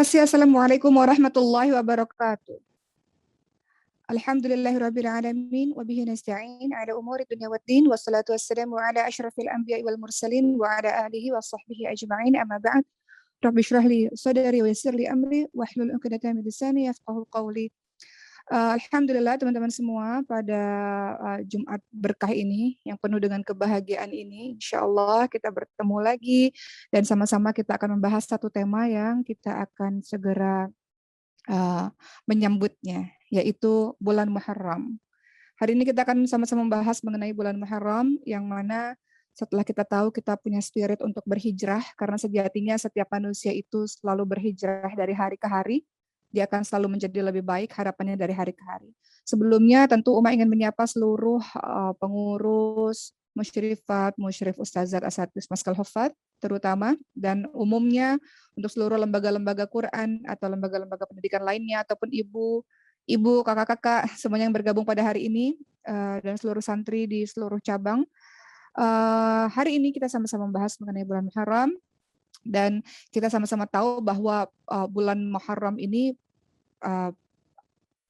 kasih. Assalamualaikum warahmatullahi wabarakatuh. Alhamdulillahirabbil alamin wa bihi nasta'in ala umuri dunya waddin wassalatu wassalamu ala asyrafil anbiya'i wal mursalin wa ala alihi wa sahbihi ajma'in amma ba'd. Rabbi shrah li sadri wa yassir li amri wahlul 'uqdatam min lisani yafqahu qawli. Alhamdulillah teman-teman semua, pada Jumat berkah ini yang penuh dengan kebahagiaan ini, insyaallah kita bertemu lagi dan sama-sama kita akan membahas satu tema yang kita akan segera menyambutnya, yaitu bulan Muharram. Hari ini kita akan sama-sama membahas mengenai bulan Muharram, yang mana setelah kita tahu kita punya spirit untuk berhijrah, karena sejatinya setiap manusia itu selalu berhijrah dari hari ke hari. Dia akan selalu menjadi lebih baik harapannya dari hari ke hari. Sebelumnya tentu Uma ingin menyapa seluruh pengurus, musyrifat, musyrif, ustazat, asatidz, maskal hufad terutama, dan umumnya untuk seluruh lembaga-lembaga Quran atau lembaga-lembaga pendidikan lainnya, ataupun ibu, kakak-kakak, semuanya yang bergabung pada hari ini, dan seluruh santri di seluruh cabang. Hari ini kita sama-sama membahas mengenai bulan Muharram, dan kita sama-sama tahu bahwa bulan Muharram ini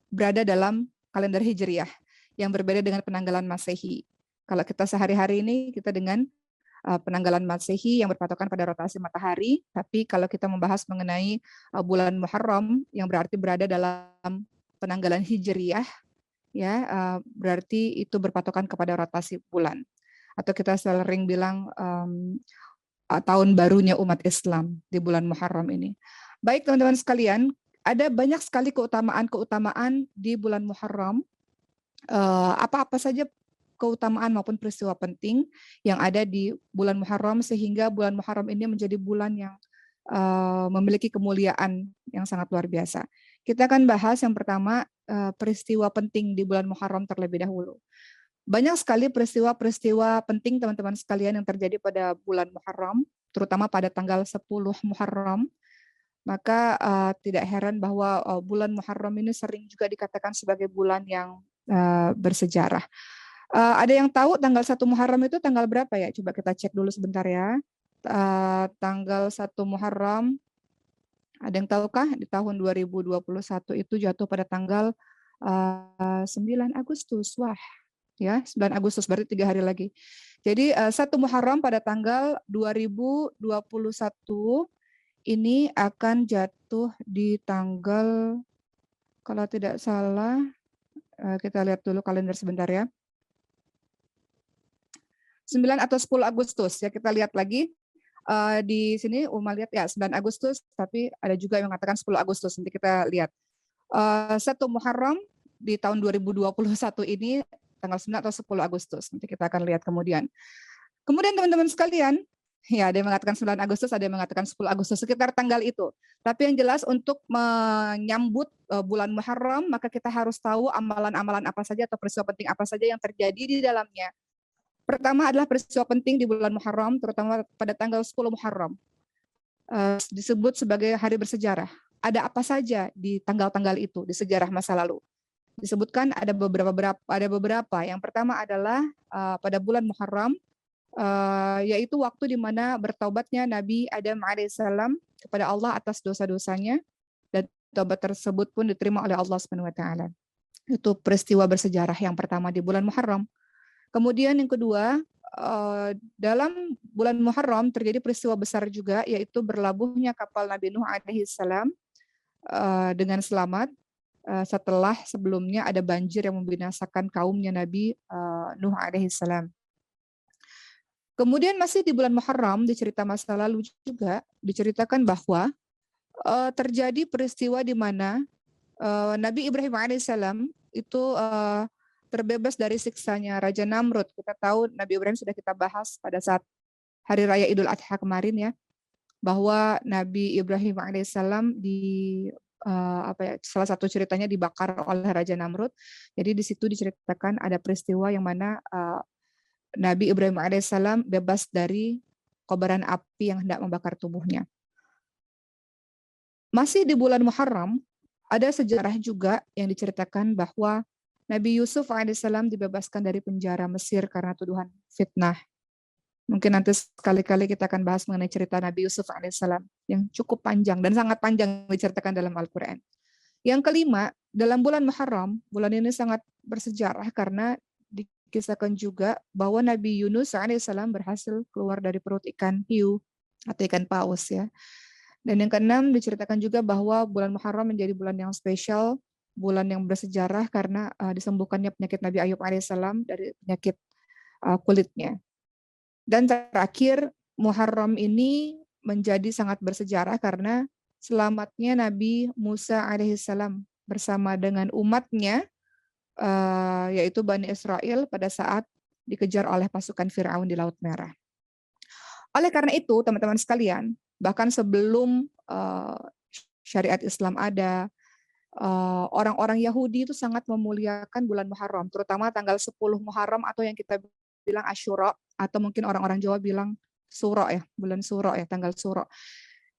berada dalam kalender Hijriyah yang berbeda dengan penanggalan Masehi. Kalau kita sehari-hari ini kita dengan penanggalan Masehi yang berpatokan pada rotasi matahari, tapi kalau kita membahas mengenai bulan Muharram yang berarti berada dalam penanggalan Hijriyah, ya berarti itu berpatokan kepada rotasi bulan, atau kita sering bilang tahun barunya umat Islam di bulan Muharram ini. Baik teman-teman sekalian, ada banyak sekali keutamaan-keutamaan di bulan Muharram. Apa-apa saja keutamaan maupun peristiwa penting yang ada di bulan Muharram, sehingga bulan Muharram ini menjadi bulan yang memiliki kemuliaan yang sangat luar biasa. Kita akan bahas yang pertama, peristiwa penting di bulan Muharram terlebih dahulu. Banyak sekali peristiwa-peristiwa penting teman-teman sekalian yang terjadi pada bulan Muharram, terutama pada tanggal 10 Muharram. Maka tidak heran bahwa bulan Muharram ini sering juga dikatakan sebagai bulan yang bersejarah. Ada yang tahu tanggal 1 Muharram itu tanggal berapa ya? Coba kita cek dulu sebentar ya. Tanggal 1 Muharram, ada yang tahukah di tahun 2021 itu jatuh pada tanggal 9 Agustus. Wah, ya 9 Agustus berarti 3 hari lagi. Jadi 1 Muharram pada tanggal 2021 ini akan jatuh di tanggal, kalau tidak salah, kita lihat dulu kalender sebentar ya. 9 atau 10 Agustus ya, kita lihat lagi. Di sini Uma lihat ya 9 Agustus, tapi ada juga yang mengatakan 10 Agustus, nanti kita lihat. 1 Muharram di tahun 2021 ini tanggal 9 atau 10 Agustus, nanti kita akan lihat kemudian. Kemudian teman-teman sekalian, ya ada yang mengatakan 9 Agustus, ada yang mengatakan 10 Agustus, sekitar tanggal itu. Tapi yang jelas untuk menyambut bulan Muharram, maka kita harus tahu amalan-amalan apa saja atau peristiwa penting apa saja yang terjadi di dalamnya. Pertama adalah peristiwa penting di bulan Muharram, terutama pada tanggal 10 Muharram. Disebut sebagai hari bersejarah. Ada apa saja di tanggal-tanggal itu di sejarah masa lalu? Disebutkan ada beberapa. Yang pertama adalah pada bulan Muharram, yaitu waktu di mana bertaubatnya Nabi Adam alaihissalam kepada Allah atas dosa-dosanya, dan taubat tersebut pun diterima oleh Allah Subhanahu wa taala. Itu peristiwa bersejarah yang pertama di bulan Muharram. Kemudian yang kedua, dalam bulan Muharram terjadi peristiwa besar juga, yaitu berlabuhnya kapal Nabi Nuh alaihissalam dengan selamat setelah sebelumnya ada banjir yang membinasakan kaumnya Nabi Nuh alaihissalam. Kemudian masih di bulan Muharram, di cerita masa lalu juga diceritakan bahwa terjadi peristiwa di mana Nabi Ibrahim alaihissalam itu terbebas dari siksanya Raja Namrud. Kita tahu Nabi Ibrahim sudah kita bahas pada saat Hari Raya Idul Adha kemarin ya, bahwa Nabi Ibrahim alaihissalam salah satu ceritanya dibakar oleh Raja Namrud. Jadi di situ diceritakan ada peristiwa yang mana Nabi Ibrahim alaihissalam bebas dari kobaran api yang hendak membakar tubuhnya. Masih di bulan Muharram, ada sejarah juga yang diceritakan bahwa Nabi Yusuf alaihissalam dibebaskan dari penjara Mesir karena tuduhan fitnah. Mungkin nanti sekali-kali kita akan bahas mengenai cerita Nabi Yusuf alaihissalam yang cukup panjang dan sangat panjang diceritakan dalam Al-Quran. Yang kelima, dalam bulan Muharram, bulan ini sangat bersejarah karena dikisahkan juga bahwa Nabi Yunus alaihissalam berhasil keluar dari perut ikan hiu atau ikan paus ya. Dan yang keenam diceritakan juga bahwa bulan Muharram menjadi bulan yang spesial, bulan yang bersejarah karena disembuhkannya penyakit Nabi Ayub alaihissalam dari penyakit kulitnya. Dan terakhir, Muharram ini menjadi sangat bersejarah karena selamatnya Nabi Musa alaihissalam bersama dengan umatnya, yaitu Bani Israel pada saat dikejar oleh pasukan Firaun di Laut Merah. Oleh karena itu, teman-teman sekalian, bahkan sebelum syariat Islam ada, orang-orang Yahudi itu sangat memuliakan bulan Muharram, terutama tanggal 10 Muharram atau yang kita bilang Asyura, atau mungkin orang-orang Jawa bilang Suro ya, bulan Suro ya, tanggal Suro.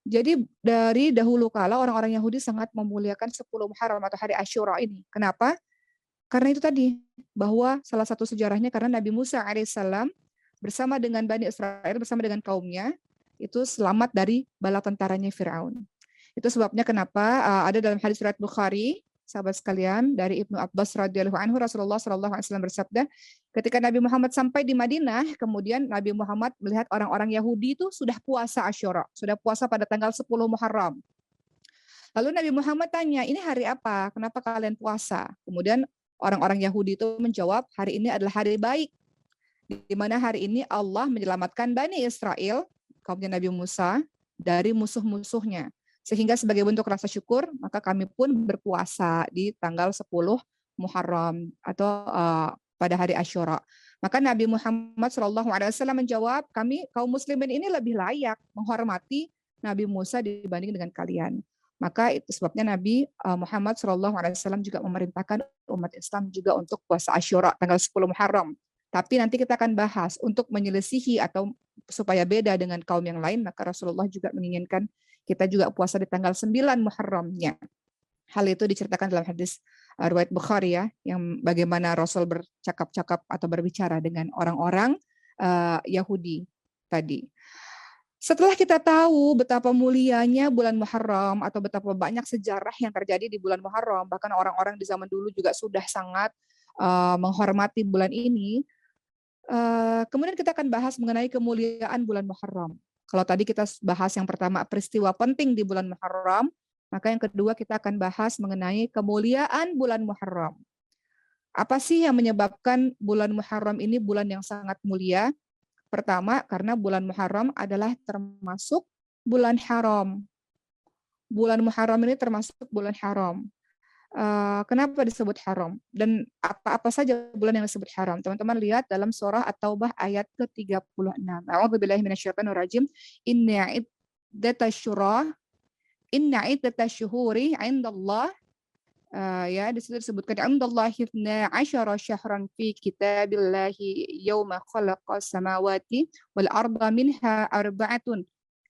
Jadi dari dahulu kala orang-orang Yahudi sangat memuliakan 10 Muharram atau hari Asyura ini. Kenapa? Karena itu tadi, bahwa salah satu sejarahnya karena Nabi Musa alaihissalam bersama dengan Bani Israel, bersama dengan kaumnya, itu selamat dari bala tentaranya Firaun. Itu sebabnya kenapa ada dalam hadis riwayat Bukhari, sahabat sekalian, dari Ibnu Abbas radhiyallahu anhu, Rasulullah sallallahu alaihi wasallam bersabda, ketika Nabi Muhammad sampai di Madinah, kemudian Nabi Muhammad melihat orang-orang Yahudi itu sudah puasa Asyura, sudah puasa pada tanggal 10 Muharram. Lalu Nabi Muhammad tanya, ini hari apa? Kenapa kalian puasa? Kemudian orang-orang Yahudi itu menjawab, hari ini adalah hari baik, di mana hari ini Allah menyelamatkan Bani Israel, kaumnya Nabi Musa, dari musuh-musuhnya. Sehingga sebagai bentuk rasa syukur, maka kami pun berpuasa di tanggal 10 Muharram atau pada hari Asyura. Maka Nabi Muhammad SAW menjawab, kami kaum muslimin ini lebih layak menghormati Nabi Musa dibanding dengan kalian. Maka itu sebabnya Nabi Muhammad SAW juga memerintahkan umat Islam juga untuk puasa Asyura tanggal 10 Muharram. Tapi nanti kita akan bahas untuk menyelisihi atau supaya beda dengan kaum yang lain, maka Rasulullah juga menginginkan kita juga puasa di tanggal 9 Muharramnya. Hal itu diceritakan dalam hadis riwayat Bukhari ya, yang bagaimana Rasul bercakap-cakap atau berbicara dengan orang-orang Yahudi tadi. Setelah kita tahu betapa mulianya bulan Muharram atau betapa banyak sejarah yang terjadi di bulan Muharram, bahkan orang-orang di zaman dulu juga sudah sangat menghormati bulan ini, kemudian kita akan bahas mengenai kemuliaan bulan Muharram. Kalau tadi kita bahas yang pertama peristiwa penting di bulan Muharram, maka yang kedua kita akan bahas mengenai kemuliaan bulan Muharram. Apa sih yang menyebabkan bulan Muharram ini bulan yang sangat mulia? Pertama, karena bulan Muharram adalah termasuk bulan haram. Bulan Muharram ini termasuk bulan haram. Kenapa disebut haram? Dan apa-apa saja bulan yang disebut haram? Teman-teman lihat dalam surah At-Taubah ayat ke-36. A'udzubillahi minasyaitonirrajim. Inna iddatasyuhuri 'indallah, ya di situ disebutkan indallahi 12 syahran fi kitabillahi yauma khalaqas samawati wal arda minha arba'atun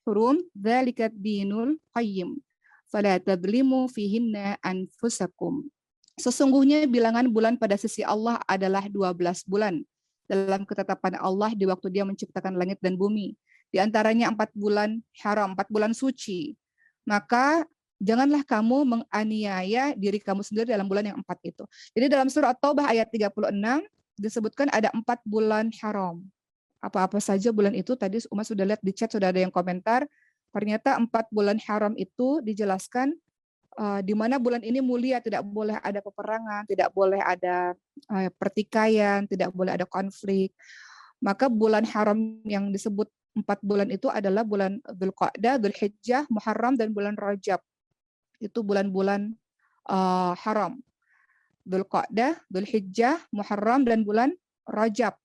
hurum dzalika ad-dinul qayyim. Fala tadlimu fihinna anfusakum. Sesungguhnya bilangan bulan pada sisi Allah adalah 12 bulan dalam ketetapan Allah di waktu Dia menciptakan langit dan bumi. Di antaranya 4 bulan haram, 4 bulan suci. Maka janganlah kamu menganiaya diri kamu sendiri dalam bulan yang 4 itu. Jadi dalam surah At-Taubah ayat 36 disebutkan ada 4 bulan haram. Apa-apa saja bulan itu, tadi Uma sudah lihat di chat, sudah ada yang komentar. Ternyata 4 bulan haram itu dijelaskan di mana bulan ini mulia, tidak boleh ada peperangan, tidak boleh ada pertikaian, tidak boleh ada konflik. Maka bulan haram yang disebut 4 bulan itu adalah bulan Dzulqa'dah, Dzulhijjah, Muharram, dan bulan Rajab. Itu bulan-bulan haram. Dzulqa'dah, Dzulhijjah, Muharram, dan bulan Rajab.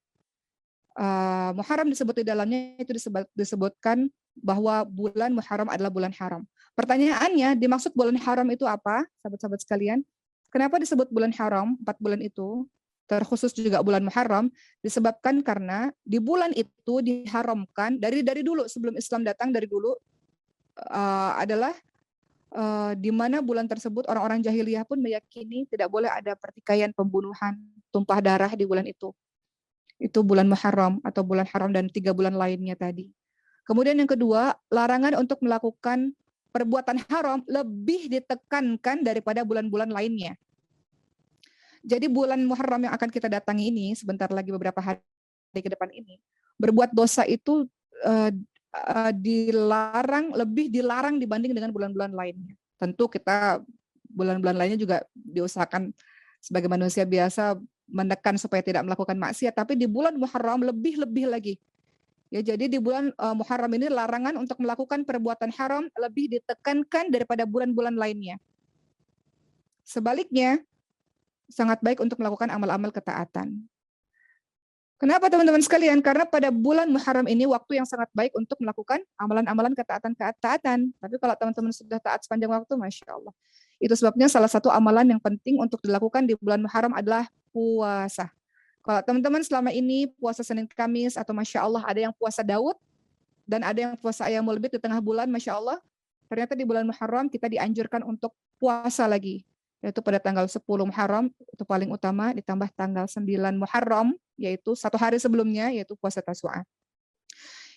Muharram disebut di dalamnya itu disebutkan bahwa bulan Muharram adalah bulan haram. Pertanyaannya, dimaksud bulan haram itu apa, sahabat-sahabat sekalian? Kenapa disebut bulan haram, 4 bulan itu, terkhusus juga bulan Muharram, disebabkan karena di bulan itu diharamkan, dari dulu sebelum Islam datang, dari dulu adalah di mana bulan tersebut orang-orang jahiliyah pun meyakini tidak boleh ada pertikaian, pembunuhan, tumpah darah di bulan itu. Itu bulan Muharram atau bulan haram dan 3 bulan lainnya tadi. Kemudian yang kedua, larangan untuk melakukan perbuatan haram lebih ditekankan daripada bulan-bulan lainnya. Jadi bulan Muharram yang akan kita datangi ini, sebentar lagi beberapa hari ke depan ini, berbuat dosa itu lebih dilarang dibanding dengan bulan-bulan lainnya. Tentu kita bulan-bulan lainnya juga diusahakan sebagai manusia biasa menekan supaya tidak melakukan maksiat, tapi di bulan Muharram lebih-lebih lagi. Ya, jadi di bulan Muharram ini larangan untuk melakukan perbuatan haram lebih ditekankan daripada bulan-bulan lainnya. Sebaliknya, sangat baik untuk melakukan amal-amal ketaatan. Kenapa teman-teman sekalian? Karena pada bulan Muharram ini waktu yang sangat baik untuk melakukan amalan-amalan ketaatan. Tapi kalau teman-teman sudah taat sepanjang waktu, Masya Allah. Itu sebabnya salah satu amalan yang penting untuk dilakukan di bulan Muharram adalah puasa. Kalau teman-teman selama ini puasa Senin Kamis atau Masya Allah ada yang puasa Daud dan ada yang puasa Ayyamul Bid di tengah bulan, Masya Allah. Ternyata di bulan Muharram kita dianjurkan untuk puasa lagi. Yaitu pada tanggal 10 Muharram, itu paling utama, ditambah tanggal 9 Muharram, yaitu 1 hari sebelumnya, yaitu puasa Tasu'a.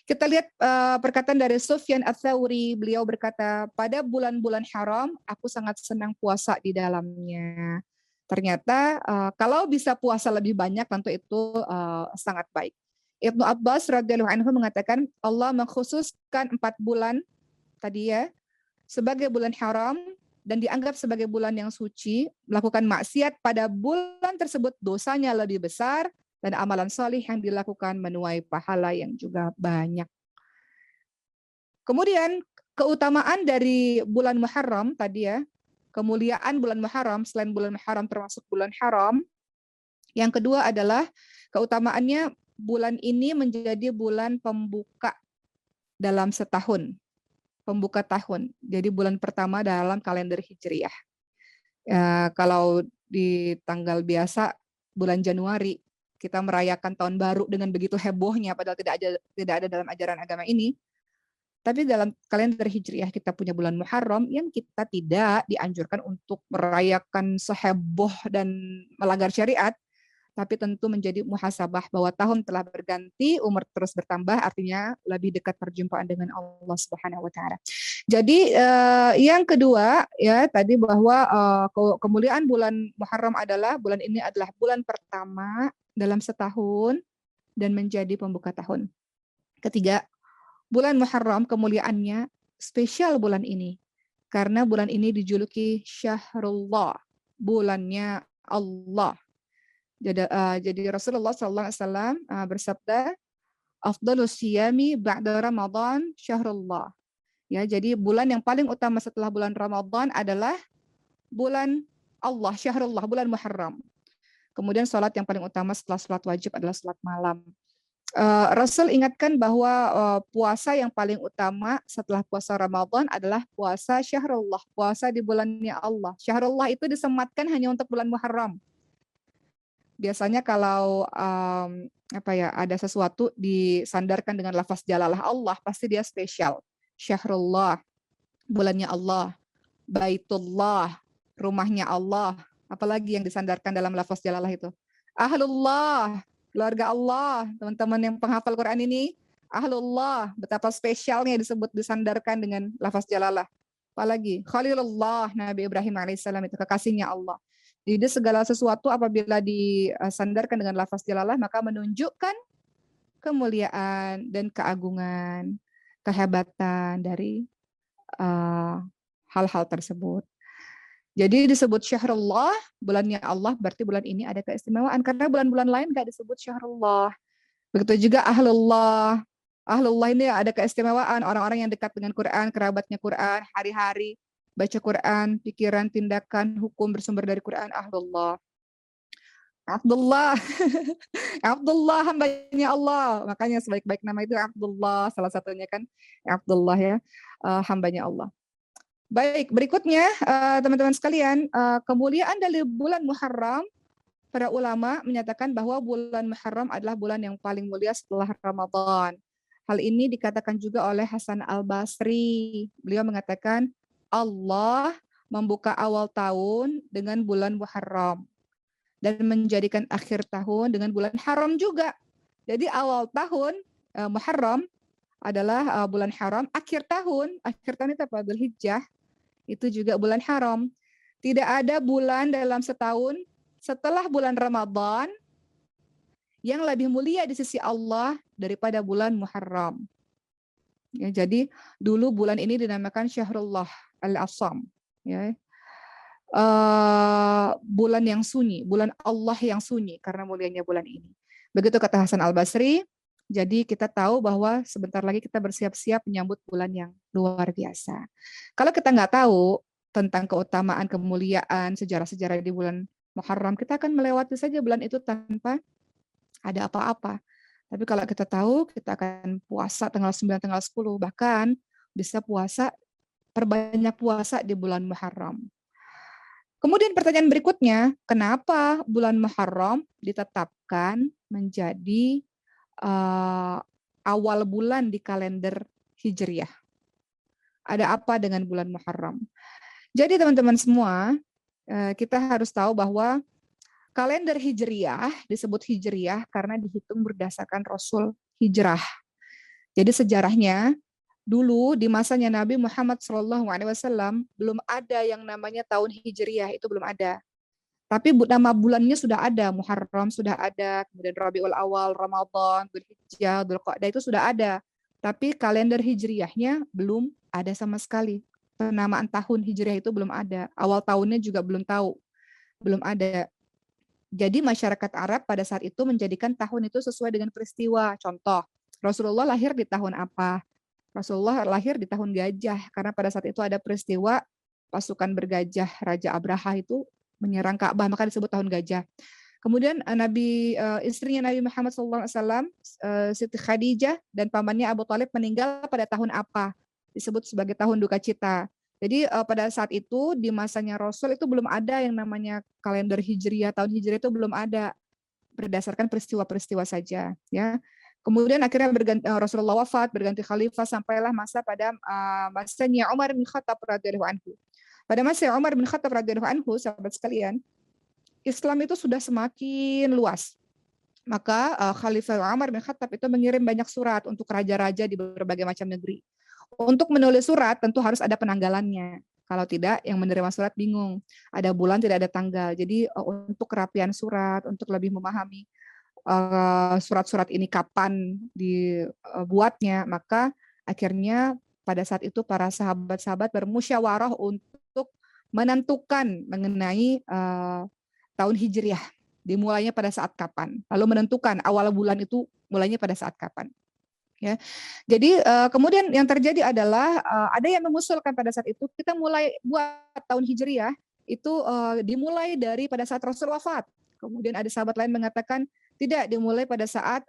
Kita lihat perkataan dari Sufyan Ats-Tsauri, beliau berkata, pada bulan-bulan haram, aku sangat senang puasa di dalamnya. Ternyata kalau bisa puasa lebih banyak, tentu itu sangat baik. Ibnu Abbas radhiyallahu anhu mengatakan, Allah mengkhususkan 4 bulan tadi ya, sebagai bulan haram, dan dianggap sebagai bulan yang suci, melakukan maksiat pada bulan tersebut dosanya lebih besar, dan amalan solih yang dilakukan menuai pahala yang juga banyak. Kemudian keutamaan dari bulan Muharram tadi ya, kemuliaan bulan Muharram selain bulan Muharram termasuk bulan haram. Yang kedua adalah keutamaannya bulan ini menjadi bulan pembuka dalam setahun. Pembuka tahun. Jadi bulan pertama dalam kalender Hijriah. Kalau di tanggal biasa bulan Januari kita merayakan tahun baru dengan begitu hebohnya, padahal tidak ada dalam ajaran agama ini. Tapi dalam kalender Hijriah kita punya bulan Muharram yang kita tidak dianjurkan untuk merayakan seheboh dan melanggar syariat, tapi tentu menjadi muhasabah bahwa tahun telah berganti, umur terus bertambah, artinya lebih dekat perjumpaan dengan Allah Subhanahu wa taala. Jadi yang kedua ya tadi bahwa kemuliaan bulan Muharram adalah bulan ini adalah bulan pertama dalam setahun dan menjadi pembuka tahun. Ketiga, bulan Muharram kemuliaannya spesial bulan ini karena bulan ini dijuluki Syahrullah, bulannya Allah. Jadi Rasulullah SAW bersabda, "Afdhalus siyami ba'da Ramadan syahrullah." Ya, jadi bulan yang paling utama setelah bulan Ramadan adalah bulan Allah, syahrullah, bulan Muharram. Kemudian salat yang paling utama setelah salat wajib adalah salat malam. Rasul ingatkan bahwa puasa yang paling utama setelah puasa Ramadan adalah puasa syahrullah, puasa di bulannya Allah. Syahrullah itu disematkan hanya untuk bulan Muharram. Biasanya kalau ada sesuatu disandarkan dengan lafaz jalalah Allah, pasti dia spesial. Syahrullah, bulannya Allah, Baitullah, rumahnya Allah. Apalagi yang disandarkan dalam lafaz jalalah itu? Ahlullah, keluarga Allah. Teman-teman yang penghafal Quran ini, Ahlullah, betapa spesialnya disebut disandarkan dengan lafaz jalalah. Apalagi Khalilullah, Nabi Ibrahim alaihissalam itu kekasihnya Allah. Jadi segala sesuatu apabila disandarkan dengan lafaz jalalah maka menunjukkan kemuliaan dan keagungan, kehebatan dari hal-hal tersebut. Jadi disebut syahrullah, bulannya Allah, berarti bulan ini ada keistimewaan karena bulan-bulan lain nggak disebut syahrullah. Begitu juga ahlullah. Ahlullah ini ada keistimewaan, orang-orang yang dekat dengan Quran, kerabatnya Quran, hari-hari baca Quran, pikiran, tindakan, hukum bersumber dari Quran, ahlullah. Abdullah, Abdullah hambanya Allah. Makanya sebaik-baik nama itu Abdullah, salah satunya kan Abdullah ya, hambanya Allah. Baik, berikutnya teman-teman sekalian, kemuliaan dari bulan Muharram, para ulama menyatakan bahwa bulan Muharram adalah bulan yang paling mulia setelah Ramadan. Hal ini dikatakan juga oleh Hasan Al-Basri. Beliau mengatakan, Allah membuka awal tahun dengan bulan Muharram dan menjadikan akhir tahun dengan bulan haram juga. Jadi awal tahun Muharram adalah bulan haram, akhir tahun itu apa? Dzulhijjah, itu juga bulan haram. Tidak ada bulan dalam setahun setelah bulan Ramadan yang lebih mulia di sisi Allah daripada bulan Muharram. Ya, jadi dulu bulan ini dinamakan Syahrullah Al-Asam. Ya. Bulan yang sunyi, bulan Allah yang sunyi karena mulianya bulan ini. Begitu kata Hasan Al-Basri, jadi kita tahu bahwa sebentar lagi kita bersiap-siap menyambut bulan yang luar biasa. Kalau kita nggak tahu tentang keutamaan, kemuliaan, sejarah-sejarah di bulan Muharram, kita akan melewati saja bulan itu tanpa ada apa-apa. Tapi kalau kita tahu, kita akan puasa tanggal 9, tanggal 10, bahkan bisa perbanyak puasa di bulan Muharram. Kemudian pertanyaan berikutnya, kenapa bulan Muharram ditetapkan menjadi awal bulan di kalender Hijriah? Ada apa dengan bulan Muharram? Jadi teman-teman semua, kita harus tahu bahwa kalender Hijriah disebut Hijriah karena dihitung berdasarkan Rasul hijrah. Jadi sejarahnya, dulu di masanya Nabi Muhammad SAW belum ada yang namanya tahun Hijriah, itu belum ada. Tapi nama bulannya sudah ada, Muharram sudah ada, kemudian Rabiul Awal, Ramadan, Dzulhijjah, Dzulqa'dah itu sudah ada. Tapi kalender Hijriahnya belum ada sama sekali. Penamaan tahun Hijriah itu belum ada. Awal tahunnya juga belum tahu, belum ada. Jadi masyarakat Arab pada saat itu menjadikan tahun itu sesuai dengan peristiwa. Contoh, Rasulullah lahir di tahun apa? Rasulullah lahir di tahun gajah, karena pada saat itu ada peristiwa pasukan bergajah Raja Abraha itu menyerang Ka'bah, maka disebut tahun gajah. Kemudian istrinya Nabi Muhammad SAW, Siti Khadijah dan pamannya Abu Thalib meninggal pada tahun apa? Disebut sebagai tahun duka cita. Jadi pada saat itu di masanya Rasul itu belum ada yang namanya kalender Hijriah, tahun Hijriah itu belum ada, berdasarkan peristiwa-peristiwa saja, ya. Kemudian akhirnya Rasulullah wafat, berganti khalifah sampailah masanya Umar bin Khattab radhiyallahu anhu. Pada masa Umar bin Khattab radhiyallahu anhu, sahabat sekalian, Islam itu sudah semakin luas. Maka Khalifah Umar bin Khattab itu mengirim banyak surat untuk raja-raja di berbagai macam negeri. Untuk menulis surat tentu harus ada penanggalannya. Kalau tidak, yang menerima surat bingung. Ada bulan, tidak ada tanggal. Jadi untuk kerapian surat, untuk lebih memahami surat-surat ini kapan dibuatnya, maka akhirnya pada saat itu para sahabat-sahabat bermusyawarah untuk menentukan mengenai tahun Hijriah, dimulainya pada saat kapan. Lalu menentukan awal bulan itu mulainya pada saat kapan. Ya, jadi kemudian yang terjadi adalah ada yang mengusulkan pada saat itu kita mulai buat tahun Hijriah itu dimulai dari pada saat Rasul wafat. Kemudian ada sahabat lain mengatakan tidak, dimulai pada saat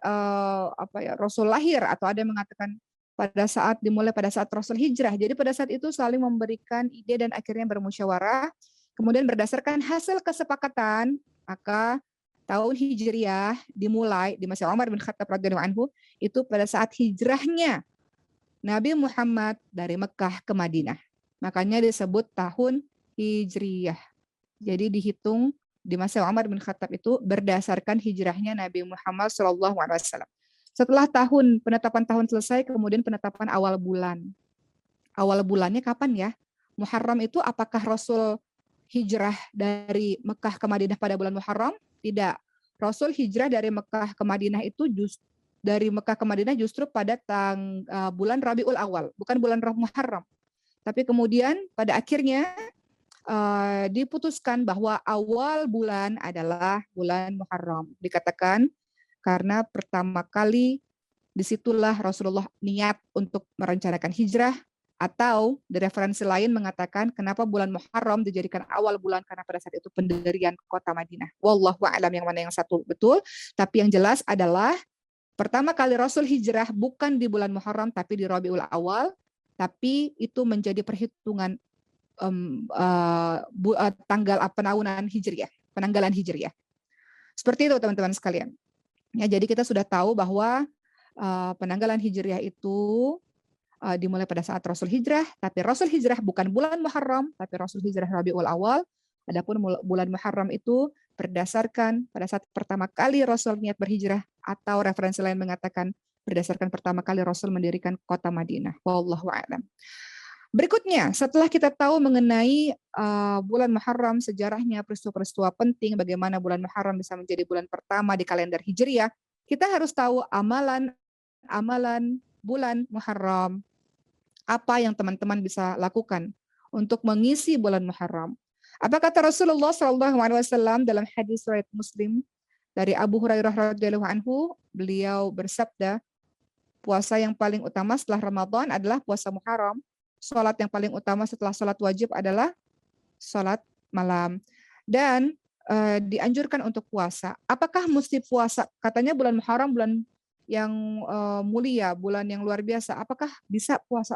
Rasul lahir, atau ada yang mengatakan dimulai pada saat Rasul hijrah. Jadi pada saat itu saling memberikan ide dan akhirnya bermusyawarah. Kemudian berdasarkan hasil kesepakatan, maka tahun Hijriah dimulai di masa Umar bin Khattab radhiyallahu anhu itu pada saat hijrahnya Nabi Muhammad dari Mekah ke Madinah. Makanya disebut tahun Hijriah. Jadi dihitung di masa Umar bin Khattab itu berdasarkan hijrahnya Nabi Muhammad SAW. Setelah penetapan tahun selesai, kemudian penetapan awal bulan. Awal bulannya kapan ya? Muharram itu apakah Rasul hijrah dari Mekah ke Madinah pada bulan Muharram? Tidak. Rasul hijrah dari Mekah ke Madinah itu justru pada bulan Rabiul Awal, bukan bulan Muharram. Tapi kemudian pada akhirnya diputuskan bahwa awal bulan adalah bulan Muharram. Dikatakan karena pertama kali disitulah Rasulullah niat untuk merencanakan hijrah, atau di referensi lain mengatakan kenapa bulan Muharram dijadikan awal bulan karena pada saat itu pendirian kota Madinah. Wallahu a'lam yang mana yang satu betul, tapi yang jelas adalah pertama kali Rasul hijrah bukan di bulan Muharram tapi di Rabiul Awal, tapi itu menjadi perhitungan tanggal penaunan Hijriah, penanggalan Hijriah. Seperti itu teman-teman sekalian. Ya, jadi kita sudah tahu bahwa penanggalan Hijriah itu dimulai pada saat Rasul hijrah, tapi Rasul hijrah bukan bulan Muharram, tapi Rasul hijrah Rabiul Awal. Adapun bulan Muharram itu berdasarkan pada saat pertama kali Rasul niat berhijrah, atau referensi lain mengatakan berdasarkan pertama kali Rasul mendirikan kota Madinah. Wallahu a'lam. Berikutnya, setelah kita tahu mengenai bulan Muharram, sejarahnya, peristiwa-peristiwa penting, bagaimana bulan Muharram bisa menjadi bulan pertama di kalender Hijriah, kita harus tahu amalan bulan Muharram. Apa yang teman-teman bisa lakukan untuk mengisi bulan Muharram? Apa kata Rasulullah SAW dalam hadis riwayat Muslim dari Abu Hurairah radhiyallahu anhu? Beliau bersabda, puasa yang paling utama setelah Ramadan adalah puasa Muharram. Salat yang paling utama setelah salat wajib adalah salat malam. Dan dianjurkan untuk puasa. Apakah mesti puasa? Katanya bulan Muharram bulan yang mulia, bulan yang luar biasa. Apakah bisa puasa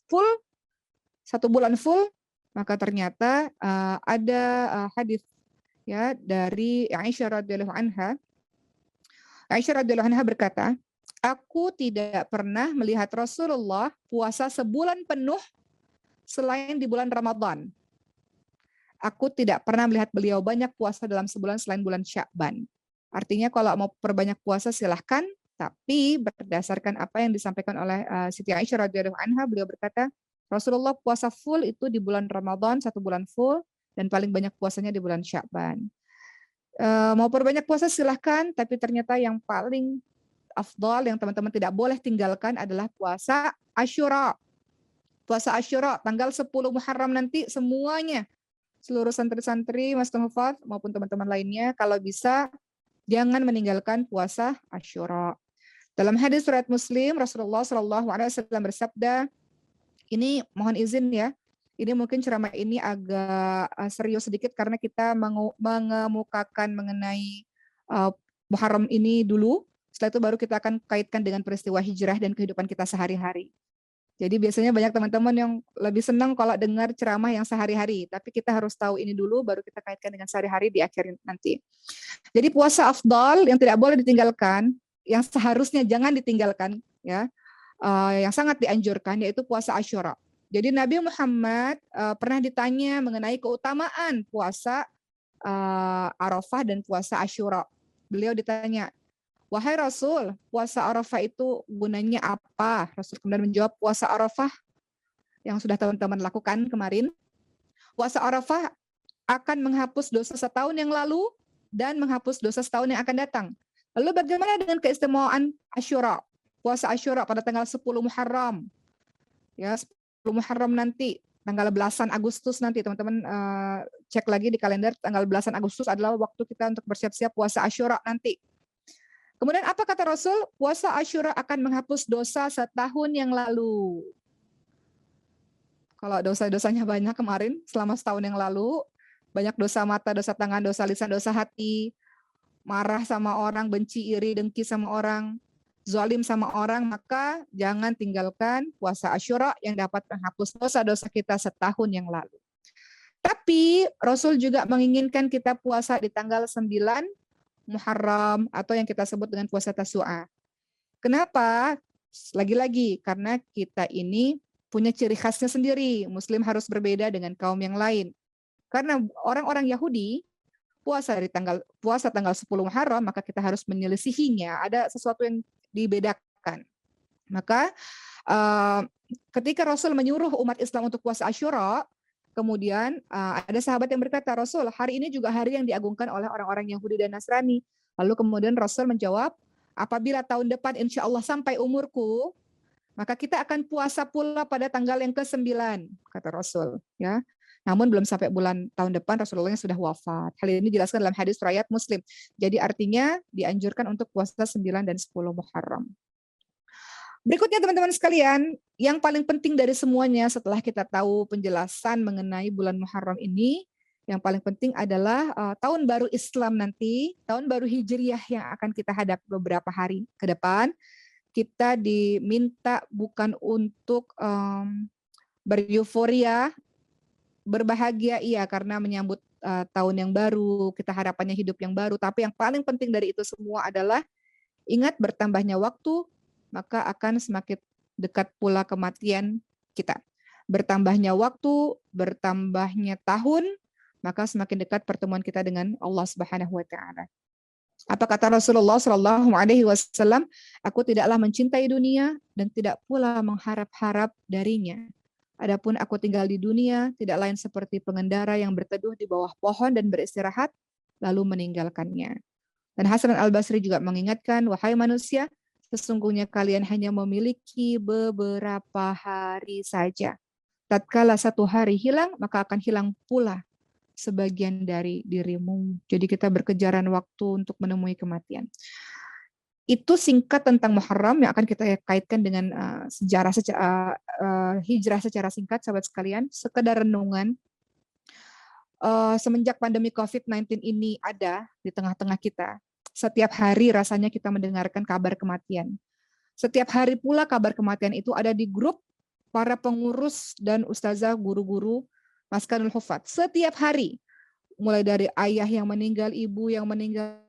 full, 1 bulan full? Maka ternyata ada hadis ya dari Aisyah radhiyallahu anha. Aisyah radhiyallahu anha berkata, aku tidak pernah melihat Rasulullah puasa sebulan penuh selain di bulan Ramadan. Aku tidak pernah melihat beliau banyak puasa dalam sebulan selain bulan Sya'ban. Artinya kalau mau perbanyak puasa silahkan, tapi berdasarkan apa yang disampaikan oleh Siti Aisyah radhiyallahu anha, beliau berkata, Rasulullah puasa full itu di bulan Ramadan, 1 bulan full, dan paling banyak puasanya di bulan Sya'ban. Mau perbanyak puasa silahkan, tapi ternyata yang paling afdal yang teman-teman tidak boleh tinggalkan adalah puasa Asyura. Puasa Asyura tanggal 10 Muharram nanti semuanya, seluruh santri-santri, Mas Hufaz maupun teman-teman lainnya, kalau bisa jangan meninggalkan puasa Asyura. Dalam hadis riwayat Muslim, Rasulullah SAW bersabda, ini mohon izin ya, ini mungkin ceramah ini agak serius sedikit karena kita mengemukakan mengenai Muharram ini dulu. Setelah itu baru kita akan kaitkan dengan peristiwa hijrah dan kehidupan kita sehari-hari. Jadi biasanya banyak teman-teman yang lebih senang kalau dengar ceramah yang sehari-hari. Tapi kita harus tahu ini dulu, baru kita kaitkan dengan sehari-hari di akhir nanti. Jadi puasa afdal yang tidak boleh ditinggalkan, yang seharusnya jangan ditinggalkan, ya, yang sangat dianjurkan, yaitu puasa Asyura. Jadi Nabi Muhammad pernah ditanya mengenai keutamaan puasa Arafah dan puasa Asyura. Beliau ditanya, wahai Rasul, puasa Arafah itu gunanya apa? Rasul kemudian menjawab, puasa Arafah yang sudah teman-teman lakukan kemarin, puasa Arafah akan menghapus dosa setahun yang lalu dan menghapus dosa setahun yang akan datang. Lalu bagaimana dengan keistimewaan Asyura? Puasa Asyura pada tanggal 10 Muharram. Ya, 10 Muharram nanti, tanggal belasan Agustus nanti, teman-teman cek lagi di kalender, tanggal belasan Agustus adalah waktu kita untuk bersiap-siap puasa Asyura nanti. Kemudian apa kata Rasul? Puasa Asyura akan menghapus dosa setahun yang lalu. Kalau dosa-dosanya banyak kemarin, selama setahun yang lalu, banyak dosa mata, dosa tangan, dosa lisan, dosa hati, marah sama orang, benci, iri, dengki sama orang, zalim sama orang, maka jangan tinggalkan puasa Asyura yang dapat menghapus dosa-dosa kita setahun yang lalu. Tapi Rasul juga menginginkan kita puasa di tanggal 9 Muharram atau yang kita sebut dengan puasa Tasu'a. Kenapa? Lagi-lagi karena kita ini punya ciri khasnya sendiri. Muslim harus berbeda dengan kaum yang lain. Karena orang-orang Yahudi puasa tanggal 10 Muharram, maka kita harus menyelisihinya. Ada sesuatu yang dibedakan. Maka ketika Rasul menyuruh umat Islam untuk puasa Asyura, kemudian ada sahabat yang berkata, Rasul, hari ini juga hari yang diagungkan oleh orang-orang Yahudi dan Nasrani. Lalu kemudian Rasul menjawab, apabila tahun depan insya Allah sampai umurku, maka kita akan puasa pula pada tanggal yang ke-9, kata Rasul. Ya. Namun belum sampai bulan tahun depan Rasulullah sudah wafat. Hal ini dijelaskan dalam hadis riwayat Muslim. Jadi artinya dianjurkan untuk puasa 9 dan 10 Muharram. Berikutnya teman-teman sekalian, yang paling penting dari semuanya setelah kita tahu penjelasan mengenai bulan Muharram ini, yang paling penting adalah tahun baru Islam nanti, tahun baru Hijriah yang akan kita hadapi beberapa hari ke depan. Kita diminta bukan untuk bereuforia, berbahagia iya karena menyambut tahun yang baru, kita harapannya hidup yang baru, tapi yang paling penting dari itu semua adalah ingat bertambahnya waktu, maka akan semakin dekat pula kematian kita. Bertambahnya waktu, bertambahnya tahun, maka semakin dekat pertemuan kita dengan Allah Subhanahu wa taala. Apa kata Rasulullah Shallallahu alaihi wasallam? Aku tidaklah mencintai dunia dan tidak pula mengharap-harap darinya. Adapun aku tinggal di dunia tidak lain seperti pengendara yang berteduh di bawah pohon dan beristirahat lalu meninggalkannya. Dan Hasan Al-Basri juga mengingatkan, wahai manusia, sesungguhnya kalian hanya memiliki beberapa hari saja. Tatkala satu hari hilang, maka akan hilang pula sebagian dari dirimu. Jadi kita berkejaran waktu untuk menemui kematian. Itu singkat tentang Muharram yang akan kita kaitkan dengan sejarah hijrah secara singkat, sahabat sekalian. Sekedar renungan, semenjak pandemi COVID-19 ini ada di tengah-tengah kita, setiap hari rasanya kita mendengarkan kabar kematian. Setiap hari pula kabar kematian itu ada di grup para pengurus dan ustazah, guru-guru Maskanul Hufat. Setiap hari, mulai dari ayah yang meninggal, ibu yang meninggal,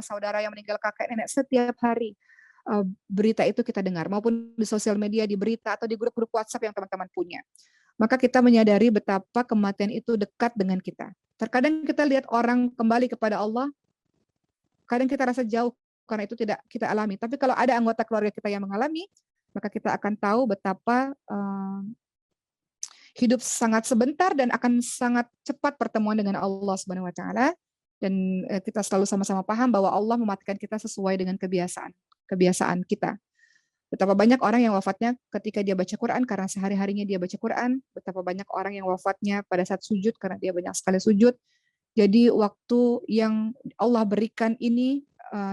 saudara yang meninggal, kakek, nenek, setiap hari berita itu kita dengar, maupun di sosial media, di berita, atau di grup-grup WhatsApp yang teman-teman punya. Maka kita menyadari betapa kematian itu dekat dengan kita. Terkadang kita lihat orang kembali kepada Allah, kadang kita rasa jauh karena itu tidak kita alami. Tapi kalau ada anggota keluarga kita yang mengalami, maka kita akan tahu betapa hidup sangat sebentar dan akan sangat cepat pertemuan dengan Allah Subhanahu wa taala, dan kita selalu sama-sama paham bahwa Allah mematikan kita sesuai dengan kebiasaan kita. Betapa banyak orang yang wafatnya ketika dia baca Quran karena sehari-harinya dia baca Quran, betapa banyak orang yang wafatnya pada saat sujud karena dia banyak sekali sujud. Jadi waktu yang Allah berikan ini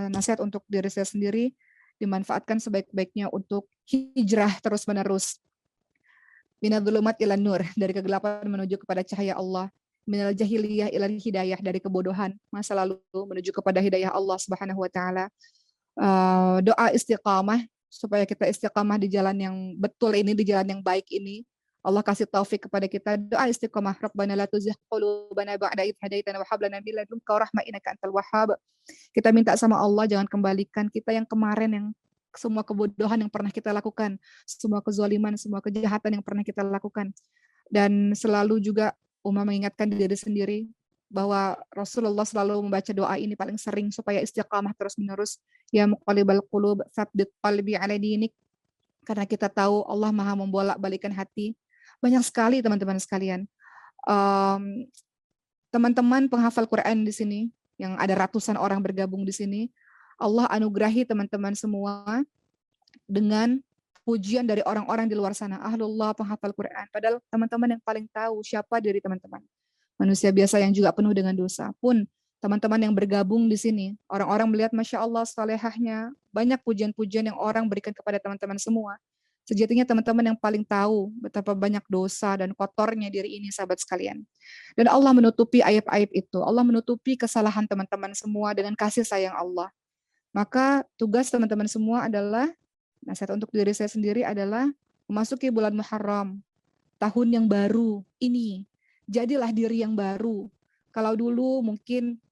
nasihat untuk diri saya sendiri, dimanfaatkan sebaik-baiknya untuk hijrah terus-menerus. Minadz dzulumat ilan nur, dari kegelapan menuju kepada cahaya Allah. Minal jahiliyah ilal hidayah, dari kebodohan masa lalu menuju kepada hidayah Allah Subhanahu wa taala. Doa istiqamah, supaya kita istiqamah di jalan yang betul ini, di jalan yang baik ini. Allah kasih taufik kepada kita. Doa istiqamah, Rabbana la tuzigh qulubana ba'da idh hadaitana wa hab lana min ladunka rahmah innaka antal wahhab. Kita minta sama Allah jangan kembalikan kita yang kemarin, yang semua kebodohan yang pernah kita lakukan, semua kezaliman, semua kejahatan yang pernah kita lakukan. Dan selalu juga Umar mengingatkan diri sendiri bahwa Rasulullah selalu membaca doa ini paling sering supaya istiqamah terus-menerus. Ya muqallibal qulub, tsabbit qalbi ala dinik. Karena kita tahu Allah Maha membolak-balikan hati. Banyak sekali teman-teman sekalian. Teman-teman penghafal Quran di sini, yang ada ratusan orang bergabung di sini, Allah anugerahi teman-teman semua dengan pujian dari orang-orang di luar sana. Ahlullah penghafal Quran. Padahal teman-teman yang paling tahu siapa diri teman-teman. Manusia biasa yang juga penuh dengan dosa. Pun teman-teman yang bergabung di sini, orang-orang melihat Masya Allah salehahnya, banyak pujian-pujian yang orang berikan kepada teman-teman semua. Sejatinya teman-teman yang paling tahu betapa banyak dosa dan kotornya diri ini, sahabat sekalian. Dan Allah menutupi aib-aib itu. Allah menutupi kesalahan teman-teman semua dengan kasih sayang Allah. Maka tugas teman-teman semua adalah, nasihat untuk diri saya sendiri adalah memasuki bulan Muharram, tahun yang baru ini. Jadilah diri yang baru. Kalau dulu mungkin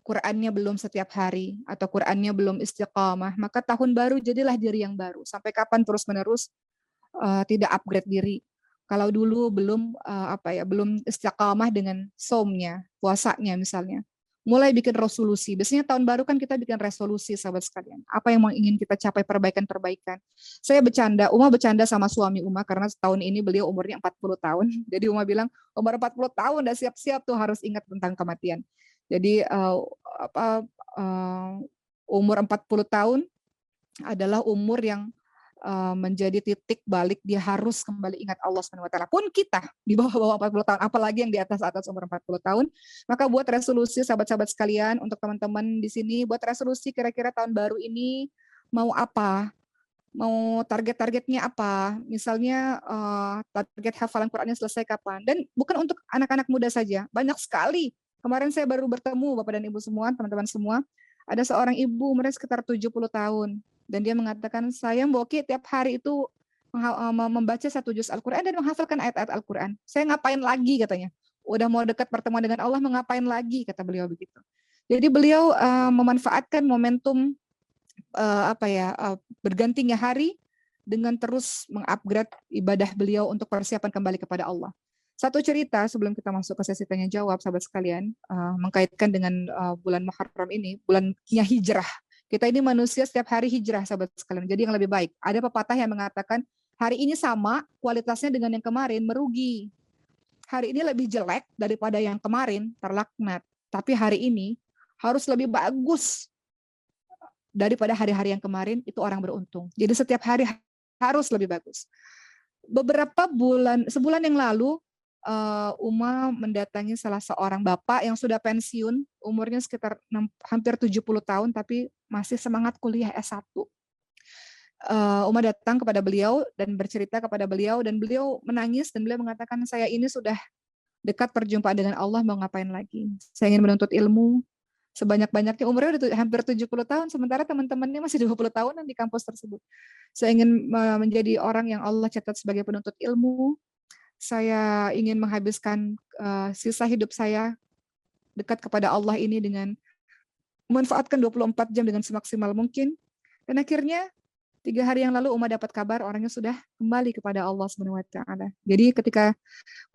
Qurannya belum setiap hari atau Qurannya belum istiqamah, maka tahun baru jadilah diri yang baru. Sampai kapan terus-menerus tidak upgrade diri. Kalau dulu belum istiqamah dengan saumnya, puasanya misalnya. Mulai bikin resolusi. Biasanya tahun baru kan kita bikin resolusi, sahabat sekalian. Apa yang mau ingin kita capai, perbaikan-perbaikan. Saya Uma bercanda sama suami Uma karena tahun ini beliau umurnya 40 tahun. Jadi Uma bilang, umur 40 tahun udah siap-siap tuh harus ingat tentang kematian. Jadi umur 40 tahun adalah umur yang menjadi titik balik dia harus kembali ingat Allah Subhanahu wa taala. Pun kita di bawah 40 tahun, apalagi yang di atas umur 40 tahun, maka buat resolusi sahabat-sahabat sekalian, untuk teman-teman di sini buat resolusi kira-kira tahun baru ini mau apa? Mau target-targetnya apa? Misalnya target hafalan Qurannya selesai kapan? Dan bukan untuk anak-anak muda saja, banyak sekali. Kemarin saya baru bertemu Bapak dan Ibu semua, teman-teman semua. Ada seorang ibu umurnya sekitar 70 tahun. Dan dia mengatakan, saya Mbok Ki tiap hari itu membaca 1 juz Al-Quran dan menghafalkan ayat-ayat Al-Quran. Saya ngapain lagi katanya. Udah mau dekat pertemuan dengan Allah, mengapain lagi, kata beliau begitu. Jadi beliau memanfaatkan momentum bergantinya hari dengan terus mengupgrade ibadah beliau untuk persiapan kembali kepada Allah. Satu cerita sebelum kita masuk ke sesi tanya jawab, sahabat sekalian, mengkaitkan dengan bulan Muharram ini, bulannya hijrah. Kita ini manusia setiap hari hijrah, sahabat sekalian. Jadi yang lebih baik. Ada pepatah yang mengatakan hari ini sama kualitasnya dengan yang kemarin, merugi. Hari ini lebih jelek daripada yang kemarin, terlaknat. Tapi hari ini harus lebih bagus daripada hari-hari yang kemarin, itu orang beruntung. Jadi setiap hari harus lebih bagus. Sebulan yang lalu, Uma mendatangi salah seorang bapak yang sudah pensiun, umurnya sekitar hampir 70 tahun, tapi masih semangat kuliah S1. Uma datang kepada beliau dan bercerita kepada beliau, dan beliau menangis, dan beliau mengatakan, saya ini sudah dekat perjumpaan dengan Allah, mau ngapain lagi? Saya ingin menuntut ilmu sebanyak-banyaknya, umurnya udah hampir 70 tahun, sementara teman-temannya masih 20 tahunan di kampus tersebut. Saya ingin menjadi orang yang Allah catat sebagai penuntut ilmu. Saya ingin menghabiskan sisa hidup saya dekat kepada Allah ini dengan memanfaatkan 24 jam dengan semaksimal mungkin. Dan akhirnya 3 hari yang lalu Uma dapat kabar orangnya sudah kembali kepada Allah SWT. Jadi ketika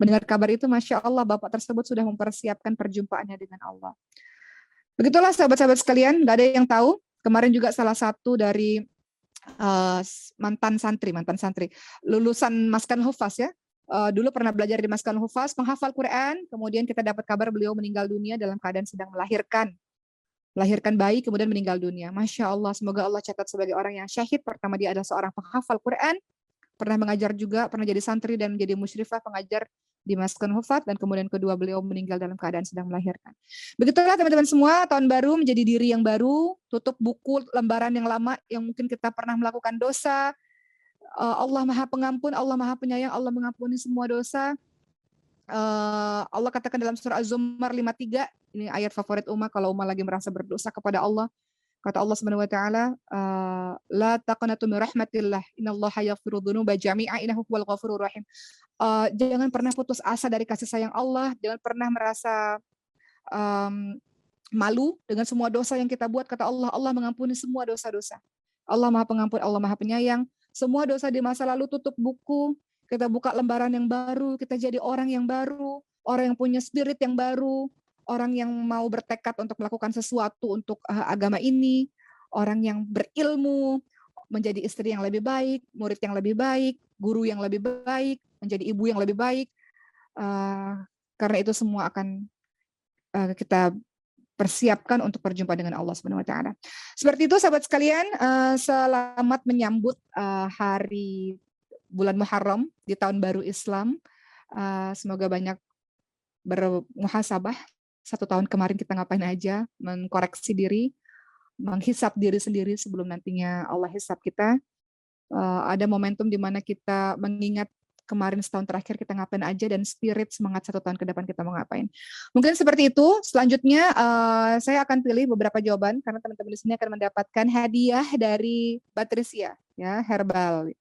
mendengar kabar itu, Masya Allah, bapak tersebut sudah mempersiapkan perjumpaannya dengan Allah. Begitulah sahabat-sahabat sekalian, gak ada yang tahu. Kemarin juga salah satu dari mantan santri, lulusan Maskan Hufaz ya. Dulu pernah belajar di Maskan Hufaz, penghafal Quran, kemudian kita dapat kabar beliau meninggal dunia dalam keadaan sedang melahirkan bayi, kemudian meninggal dunia. Masya Allah, semoga Allah catat sebagai orang yang syahid. Pertama, dia adalah seorang penghafal Quran, pernah mengajar juga, pernah jadi santri dan menjadi musyrifah pengajar di Maskan Hufaz, dan kemudian kedua beliau meninggal dalam keadaan sedang melahirkan. Begitulah teman-teman semua, tahun baru menjadi diri yang baru, tutup buku lembaran yang lama yang mungkin kita pernah melakukan dosa. Allah Maha Pengampun, Allah Maha Penyayang, Allah mengampuni semua dosa. Allah katakan dalam surah Az-Zumar 53, ini ayat favorit Uma kalau Uma lagi merasa berdosa kepada Allah. Kata Allah Subhanahu wa taala, la taqnatu min rahmatillah, innallaha yaghfiru dzunuba jami'a innahu huwal ghafurur rahim. Jangan pernah putus asa dari kasih sayang Allah, jangan pernah merasa malu dengan semua dosa yang kita buat. Kata Allah, Allah mengampuni semua dosa-dosa. Allah Maha Pengampun, Allah Maha Penyayang. Semua dosa di masa lalu tutup buku, kita buka lembaran yang baru, kita jadi orang yang baru, orang yang punya spirit yang baru, orang yang mau bertekad untuk melakukan sesuatu untuk agama ini, orang yang berilmu, menjadi istri yang lebih baik, murid yang lebih baik, guru yang lebih baik, menjadi ibu yang lebih baik. Karena itu semua akan kita persiapkan untuk berjumpa dengan Allah Subhanahu wa taala. Seperti itu sahabat sekalian, selamat menyambut hari bulan Muharram di tahun baru Islam. Semoga banyak bermuhasabah. 1 tahun kemarin kita ngapain aja, mengkoreksi diri, menghisap diri sendiri sebelum nantinya Allah hisap kita. Ada momentum di mana kita mengingat kemarin setahun terakhir kita ngapain aja, dan spirit semangat 1 tahun ke depan kita mau ngapain. Mungkin seperti itu. Selanjutnya saya akan pilih beberapa jawaban karena teman-teman di sini akan mendapatkan hadiah dari Patricia ya, herbal.